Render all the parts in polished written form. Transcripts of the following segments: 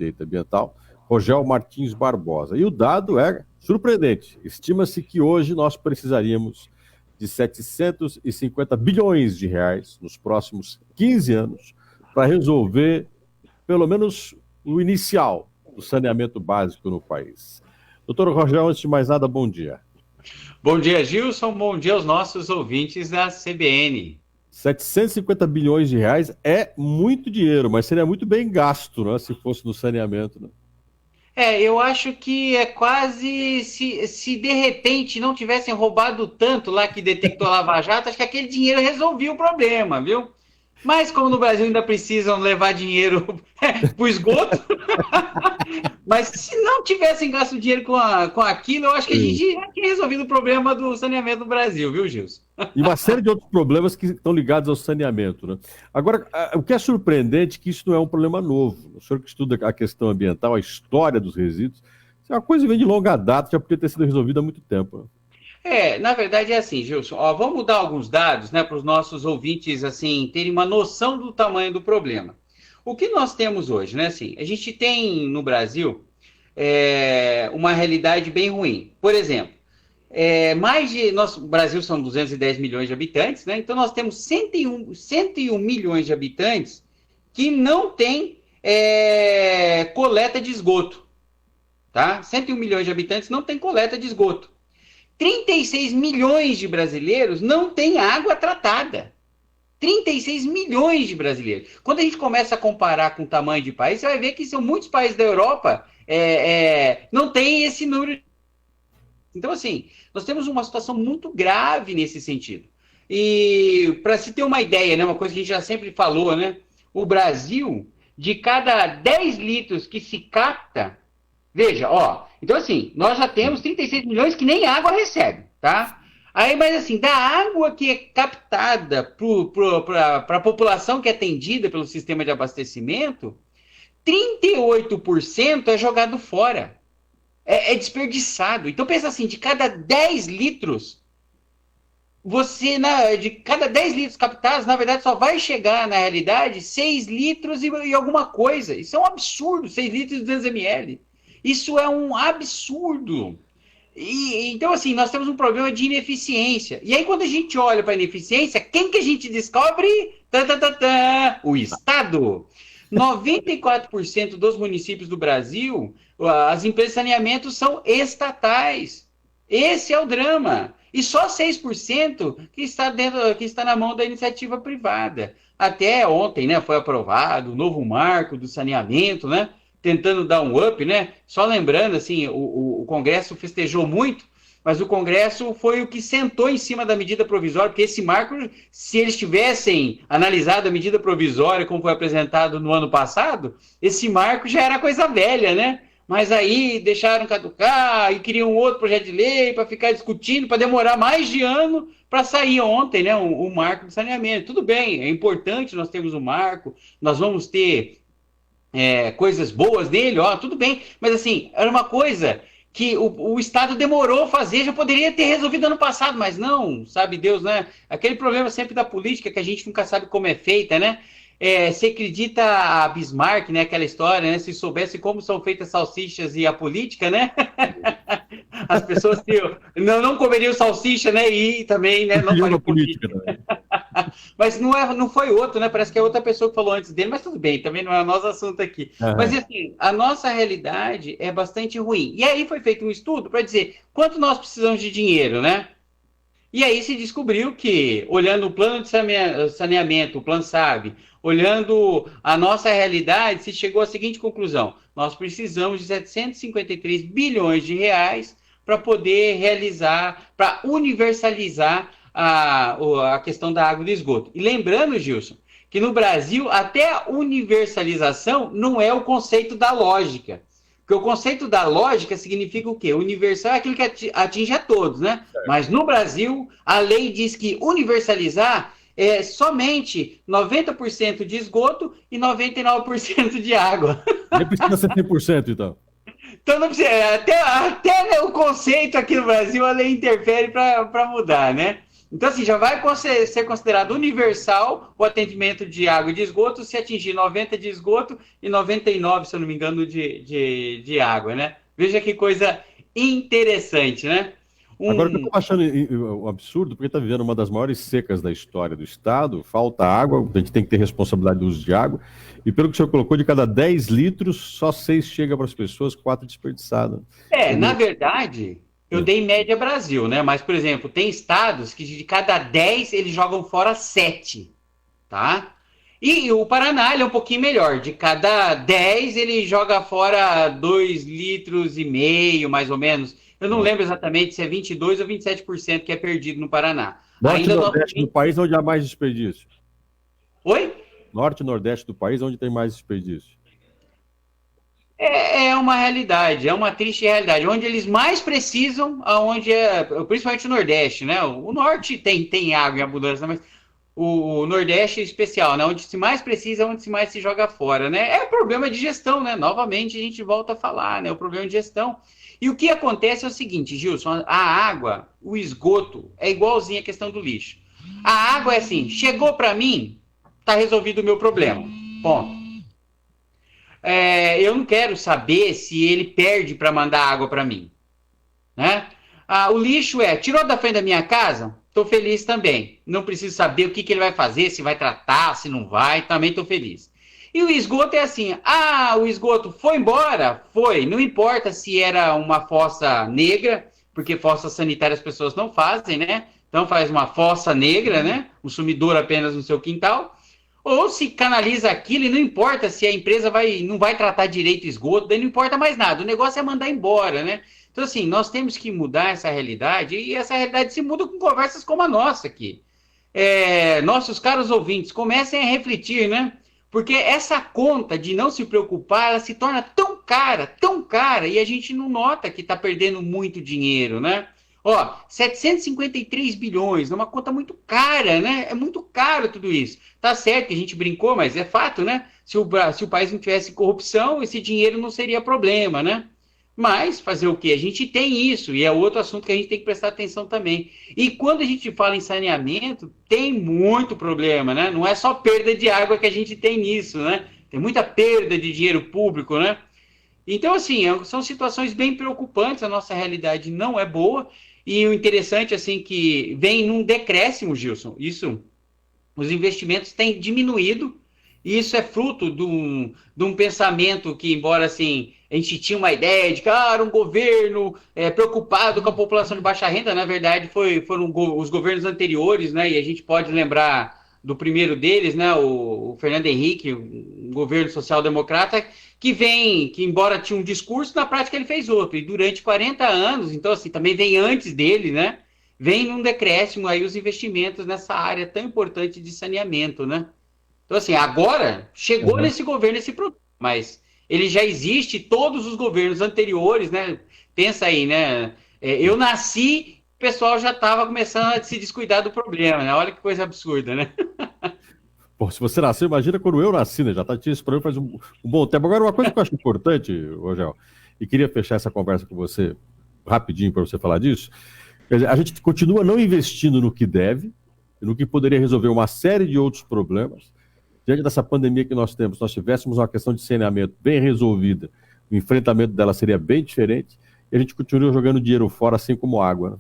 Direito Ambiental, Rogel Martins Barbosa. E o dado é surpreendente. Estima-se que hoje nós precisaríamos de 750 bilhões de reais nos próximos 15 anos para resolver, pelo menos, o inicial do saneamento básico no país. Doutor Rogel, antes de mais nada, bom dia. Bom dia, Gilson. Bom dia aos nossos ouvintes da CBN. 750 bilhões de reais é muito dinheiro, mas seria muito bem gasto, né, se fosse no saneamento, né? Eu acho que é quase se de repente não tivessem roubado tanto lá que detectou a Lava Jato, acho que aquele dinheiro resolvia o problema, viu? Mas como no Brasil ainda precisam levar dinheiro para o esgoto, mas se não tivessem gasto dinheiro com aquilo, eu acho que a gente já tinha resolvido o problema do saneamento no Brasil, viu, Gilson? E uma série de outros problemas que estão ligados ao saneamento, né? Agora, o que é surpreendente é que isso não é um problema novo. O senhor que estuda a questão ambiental, a história dos resíduos, é uma coisa que vem de longa data, já podia ter sido resolvida há muito tempo, né? Na verdade é assim, Gilson. Vamos dar alguns dados, né, para os nossos ouvintes assim terem uma noção do tamanho do problema. O que nós temos hoje, né? Assim, a gente tem no Brasil uma realidade bem ruim. Por exemplo, o Brasil são 210 milhões de habitantes, né? Então nós temos 101 milhões de habitantes que não tem coleta de esgoto, tá? 101 milhões de habitantes não tem coleta de esgoto. 36 milhões de brasileiros não têm água tratada. 36 milhões de brasileiros. Quando a gente começa a comparar com o tamanho de país, você vai ver que são muitos países da Europa não tem esse número. Então, assim, nós temos uma situação muito grave nesse sentido. E, para se ter uma ideia, né, uma coisa que a gente já sempre falou, né, o Brasil, de cada 10 litros que se capta, veja, então assim, nós já temos 36 milhões que nem água recebe, tá? Aí, mas assim, da água que é captada para a população que é atendida pelo sistema de abastecimento, 38% é jogado fora. É desperdiçado. Então pensa assim, de cada 10 litros, de cada 10 litros captados, na verdade, só vai chegar, na realidade, 6 litros e alguma coisa. Isso é um absurdo, 6 litros e 200 ml. Isso é um absurdo. Então, assim, nós temos um problema de ineficiência. E aí, quando a gente olha para a ineficiência, quem que a gente descobre? O Estado. 94% dos municípios do Brasil, as empresas de saneamento são estatais. Esse é o drama. E só 6% que está na mão da iniciativa privada. Até ontem, né, foi aprovado o novo marco do saneamento, né? Tentando dar um up, né? Só lembrando, assim, o Congresso festejou muito, mas o Congresso foi o que sentou em cima da medida provisória, porque esse marco, se eles tivessem analisado a medida provisória como foi apresentado no ano passado, esse marco já era coisa velha, né? Mas aí deixaram caducar e queriam outro projeto de lei para ficar discutindo, para demorar mais de ano para sair ontem, né? O marco do saneamento. Tudo bem, é importante nós termos um marco, nós vamos ter coisas boas nele, tudo bem, mas assim, era uma coisa que o Estado demorou a fazer, já poderia ter resolvido ano passado, mas não, sabe Deus, né? Aquele problema sempre da política, que a gente nunca sabe como é feita, né? Você acredita a Bismarck, né? Aquela história, né? Se soubesse como são feitas salsichas e a política, né? As pessoas não comeriam salsicha, né? E também, né? Não fariam política. Mas não foi outro, né? Parece que é outra pessoa que falou antes dele, mas tudo bem, também não é o nosso assunto aqui. Uhum. Mas assim, a nossa realidade é bastante ruim. E aí foi feito um estudo para dizer quanto nós precisamos de dinheiro, né? E aí se descobriu que, olhando o plano de saneamento, o Plano SAB, olhando a nossa realidade, se chegou à seguinte conclusão: nós precisamos de 753 bilhões de reais para poder realizar, para universalizar a questão da água e do esgoto. E lembrando, Gilson, que no Brasil até a universalização não é o conceito da lógica. Porque o conceito da lógica significa o quê? Universal é aquilo que atinge a todos, né? É. Mas no Brasil, a lei diz que universalizar é somente 90% de esgoto e 99% de água. Nem precisa ser 100%, então. Então, não precisa, até o conceito aqui no Brasil, a lei interfere para mudar, né? Então, assim, já vai ser considerado universal o atendimento de água e de esgoto se atingir 90 de esgoto e 99, se eu não me engano, de água, né? Veja que coisa interessante, né? Agora, o que eu estou achando um absurdo, porque está vivendo uma das maiores secas da história do Estado, falta água, a gente tem que ter responsabilidade do uso de água, e pelo que o senhor colocou, de cada 10 litros, só 6 chega para as pessoas, 4 desperdiçados. Na verdade, eu dei média Brasil, né? Mas, por exemplo, tem estados que de cada 10 eles jogam fora 7, tá? E o Paraná ele é um pouquinho melhor. De cada 10 ele joga fora 2,5 litros, mais ou menos. Eu não lembro exatamente se é 22 ou 27% que é perdido no Paraná. Norte Ainda e não... Nordeste do país onde há mais desperdício. Oi? Norte e Nordeste do país onde tem mais desperdício. É uma realidade, é uma triste realidade. Onde eles mais precisam, aonde principalmente o Nordeste, né? O Norte tem água em abundância, mas o Nordeste é especial, né? Onde se mais precisa, onde se mais se joga fora, né? É problema de gestão, né? Novamente a gente volta a falar, né? O problema de gestão. E o que acontece é o seguinte, Gilson, a água, o esgoto, é igualzinho a questão do lixo. A água é assim, chegou para mim, tá resolvido o meu problema. Ponto. Eu não quero saber se ele perde para mandar água para mim, né? O lixo tirou da frente da minha casa, estou feliz também. Não preciso saber o que ele vai fazer, se vai tratar, se não vai, também estou feliz. E o esgoto é assim, o esgoto foi embora? Foi, não importa se era uma fossa negra, porque fossa sanitária as pessoas não fazem, né? Então faz uma fossa negra, né? Um sumidouro apenas no seu quintal. Ou se canaliza aquilo e não importa se a empresa não vai tratar direito o esgoto, daí não importa mais nada. O negócio é mandar embora, né? Então, assim, nós temos que mudar essa realidade e essa realidade se muda com conversas como a nossa aqui. Nossos caros ouvintes, comecem a refletir, né? Porque essa conta de não se preocupar, ela se torna tão cara, e a gente não nota que está perdendo muito dinheiro, né? 753 bilhões, numa conta muito cara, né? É muito caro tudo isso. Tá certo que a gente brincou, mas é fato, né? Se o país não tivesse corrupção, esse dinheiro não seria problema, né? Mas fazer o quê? A gente tem isso, e é outro assunto que a gente tem que prestar atenção também. E quando a gente fala em saneamento, tem muito problema, né? Não é só perda de água que a gente tem nisso, né? Tem muita perda de dinheiro público, né? Então, assim, são situações bem preocupantes, a nossa realidade não é boa, e o interessante, assim, que vem num decréscimo, Gilson, os investimentos têm diminuído, e isso é fruto de um pensamento que, embora, assim, a gente tinha uma ideia de que era um governo preocupado com a população de baixa renda, na verdade foram os governos anteriores, né, e a gente pode lembrar do primeiro deles, né, o Fernando Henrique, um governo social-democrata, que embora tinha um discurso, na prática ele fez outro, e durante 40 anos, então assim, também vem antes dele, né, vem num decréscimo aí os investimentos nessa área tão importante de saneamento, né. Então assim, agora chegou nesse governo esse problema, mas ele já existe, todos os governos anteriores, né, pensa aí, né, eu nasci, o pessoal já estava começando a se descuidar do problema, né, olha que coisa absurda, né. Pô, se você nasceu, imagina quando eu nasci, né? Já tinha esse problema faz um bom tempo. Agora, uma coisa que eu acho importante, Rogel, e queria fechar essa conversa com você rapidinho para você falar disso. Quer dizer, a gente continua não investindo no que deve, no que poderia resolver uma série de outros problemas. Diante dessa pandemia que nós temos, se nós tivéssemos uma questão de saneamento bem resolvida, o enfrentamento dela seria bem diferente, e a gente continua jogando dinheiro fora, assim como água,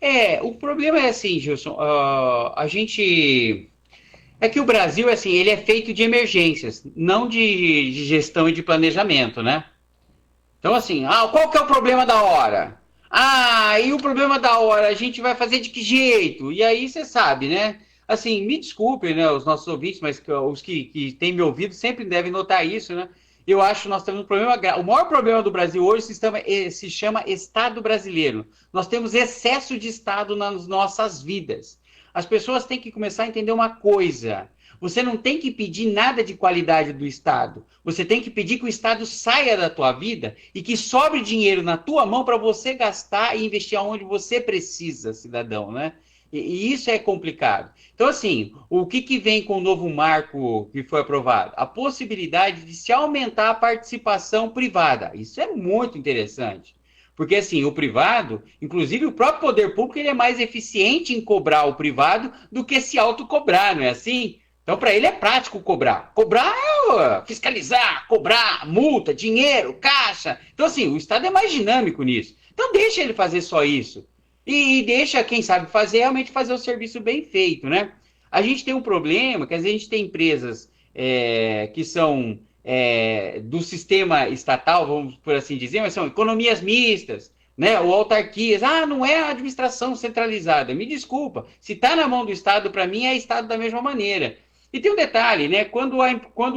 né? O problema é assim, Gilson, a gente... É que o Brasil, assim, ele é feito de emergências, não de gestão e de planejamento, né? Então, assim, qual que é o problema da hora? E o problema da hora, a gente vai fazer de que jeito? E aí, você sabe, né? Assim, me desculpem, né, os nossos ouvintes, mas os que têm me ouvido sempre devem notar isso, né? Eu acho que nós temos um problema grave. O maior problema do Brasil hoje se chama Estado brasileiro. Nós temos excesso de Estado nas nossas vidas. As pessoas têm que começar a entender uma coisa. Você não tem que pedir nada de qualidade do Estado. Você tem que pedir que o Estado saia da tua vida e que sobre dinheiro na tua mão para você gastar e investir onde você precisa, cidadão, né? E isso é complicado. Então, assim, o que vem com o novo marco que foi aprovado? A possibilidade de se aumentar a participação privada. Isso é muito interessante. Porque, assim, o privado, inclusive o próprio poder público, ele é mais eficiente em cobrar o privado do que se autocobrar, não é assim? Então, para ele é prático cobrar. Cobrar é fiscalizar, cobrar, multa, dinheiro, caixa. Então, assim, o Estado é mais dinâmico nisso. Então, deixa ele fazer só isso. E deixa quem sabe fazer, realmente fazer o serviço bem feito, né? A gente tem um problema, que às vezes a gente tem empresas que são do sistema estatal, vamos por assim dizer, mas são economias mistas, né, ou autarquias. Ah, não é a administração centralizada. Me desculpa, se está na mão do Estado, para mim é Estado da mesma maneira. E tem um detalhe, né? Quando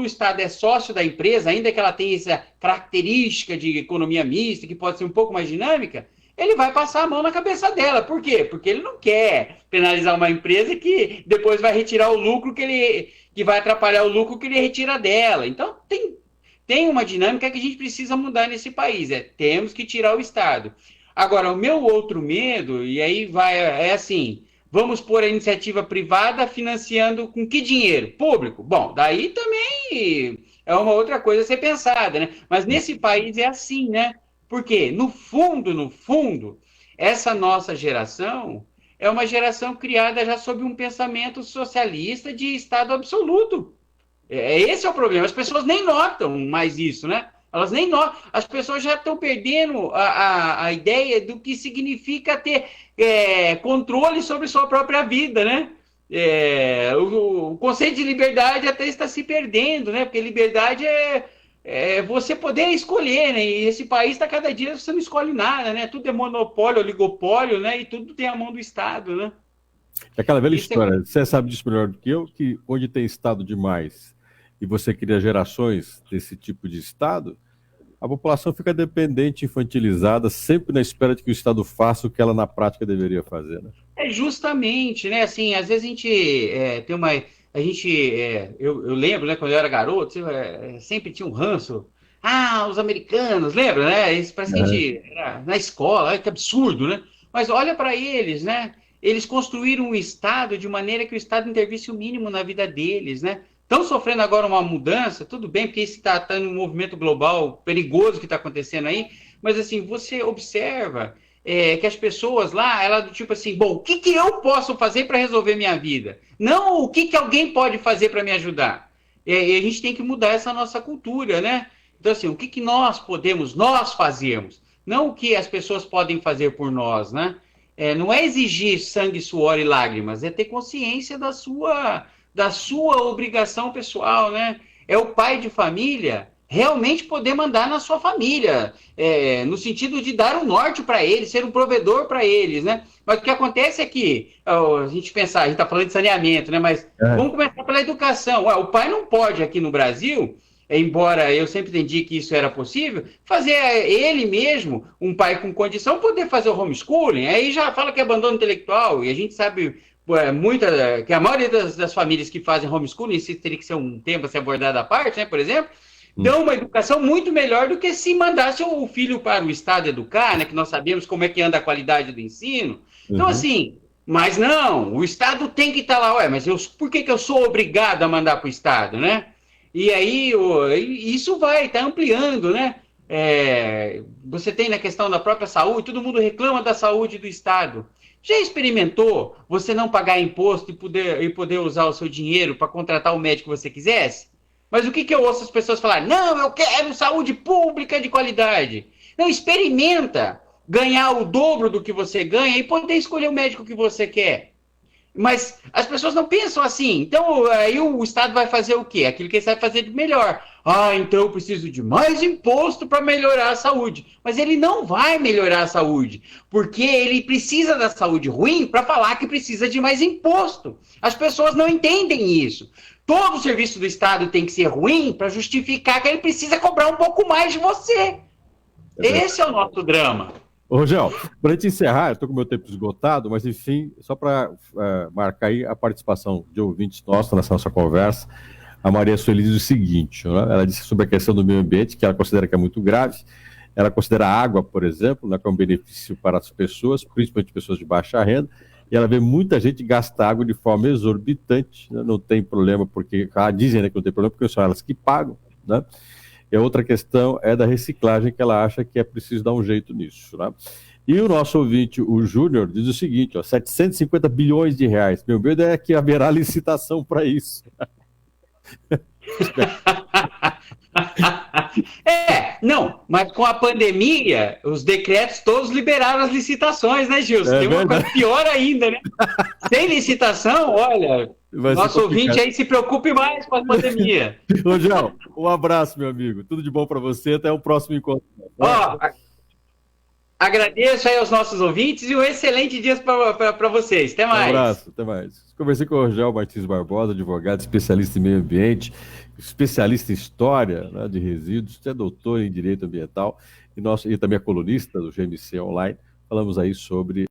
o Estado é sócio da empresa, ainda que ela tenha essa característica de economia mista, que pode ser um pouco mais dinâmica, ele vai passar a mão na cabeça dela. Por quê? Porque ele não quer penalizar uma empresa que depois vai retirar o lucro que vai atrapalhar o lucro que ele retira dela. Então, tem uma dinâmica que a gente precisa mudar nesse país. Temos que tirar o Estado. Agora, o meu outro medo, e aí é assim, vamos pôr a iniciativa privada financiando com que dinheiro? Público. Bom, daí também é uma outra coisa a ser pensada, né? Mas nesse país é assim, né? Porque, no fundo, essa nossa geração é uma geração criada já sob um pensamento socialista de Estado absoluto. Esse é o problema. As pessoas nem notam mais isso, né? Elas nem notam. As pessoas já estão perdendo a ideia do que significa ter controle sobre sua própria vida, né? O conceito de liberdade até está se perdendo, né? Porque liberdade é você poder escolher, né? E esse país está cada dia você não escolhe nada, né? Tudo é monopólio, oligopólio, né? E tudo tem a mão do Estado, né? É aquela velha história, você sabe disso melhor do que eu, que onde tem Estado demais e você cria gerações desse tipo de Estado, a população fica dependente, infantilizada, sempre na espera de que o Estado faça o que ela na prática deveria fazer, né? Justamente, né? Assim, às vezes a gente tem uma. Eu lembro, né, quando eu era garoto, sempre tinha um ranço. Ah, os americanos, lembra, né? Isso parece que a gente era na escola, olha que absurdo, né? Mas olha para eles, né? Eles construíram um Estado de maneira que o Estado intervisse o mínimo na vida deles, né? Estão sofrendo agora uma mudança, tudo bem, porque isso está um movimento global perigoso que está acontecendo aí, mas assim, você observa que as pessoas lá, ela do tipo assim, bom, o que eu posso fazer para resolver minha vida? Não o que alguém pode fazer para me ajudar. E a gente tem que mudar essa nossa cultura, né? Então assim, o que nós podemos, nós fazermos, não o que as pessoas podem fazer por nós, né? Não é exigir sangue, suor e lágrimas, é ter consciência da sua obrigação pessoal, né? É o pai de família realmente poder mandar na sua família, no sentido de dar um norte para eles, ser um provedor para eles, né? Mas o que acontece é que, a gente está falando de saneamento, né? Mas vamos começar pela educação. O pai não pode aqui no Brasil, embora eu sempre entendi que isso era possível, fazer ele mesmo, um pai com condição, poder fazer o homeschooling. Aí já fala que é abandono intelectual, e a gente sabe que a maioria das famílias que fazem homeschooling, isso teria que ser um tema a ser abordado à parte, né, por exemplo, dão uma educação muito melhor do que se mandasse o filho para o Estado educar, né, que nós sabemos como é que anda a qualidade do ensino. Então, assim, mas não, o Estado tem que estar lá, mas por que eu sou obrigado a mandar para o Estado, né? E aí, isso está ampliando, né? Você tem na questão da própria saúde, todo mundo reclama da saúde do Estado. Já experimentou você não pagar imposto e poder usar o seu dinheiro para contratar o médico que você quisesse? Mas o que eu ouço as pessoas falar? Não, eu quero saúde pública de qualidade. Não, experimenta ganhar o dobro do que você ganha e poder escolher o médico que você quer. Mas as pessoas não pensam assim. Então, aí o Estado vai fazer o quê? Aquilo que ele sabe fazer de melhor. Ah, então eu preciso de mais imposto para melhorar a saúde. Mas ele não vai melhorar a saúde, porque ele precisa da saúde ruim para falar que precisa de mais imposto. As pessoas não entendem isso. Todo o serviço do Estado tem que ser ruim para justificar que ele precisa cobrar um pouco mais de você. Esse é o nosso drama. Ô, Rogel, para a gente encerrar, eu estou com o meu tempo esgotado, mas enfim, só para marcar aí a participação de ouvintes nossos nessa nossa conversa, a Maria Sueli diz o seguinte, né? Ela disse sobre a questão do meio ambiente, que ela considera que é muito grave, ela considera a água, por exemplo, né, como benefício para as pessoas, principalmente pessoas de baixa renda, e ela vê muita gente gastar água de forma exorbitante, né? Não tem problema, porque dizem, né, que não tem problema, porque são elas que pagam, né? E a outra questão é da reciclagem, que ela acha que é preciso dar um jeito nisso, né? E o nosso ouvinte, o Júnior, diz o seguinte, ó, 750 bilhões de reais. Meu medo é que haverá licitação para isso. Não, mas com a pandemia, os decretos todos liberaram as licitações, né, Gilson? Tem uma coisa pior ainda, né? Sem licitação, olha, nosso ouvinte aí se preocupe mais com a pandemia. Ô, Gel, um abraço, meu amigo. Tudo de bom para você. Até o próximo encontro. Agradeço aí aos nossos ouvintes e um excelente dia para vocês. Até mais. Um abraço, até mais. Conversei com o Rogel Martins Barbosa, advogado, especialista em meio ambiente, especialista em história, né, de resíduos, é doutor em direito ambiental e também é colunista do GMC Online. Falamos aí sobre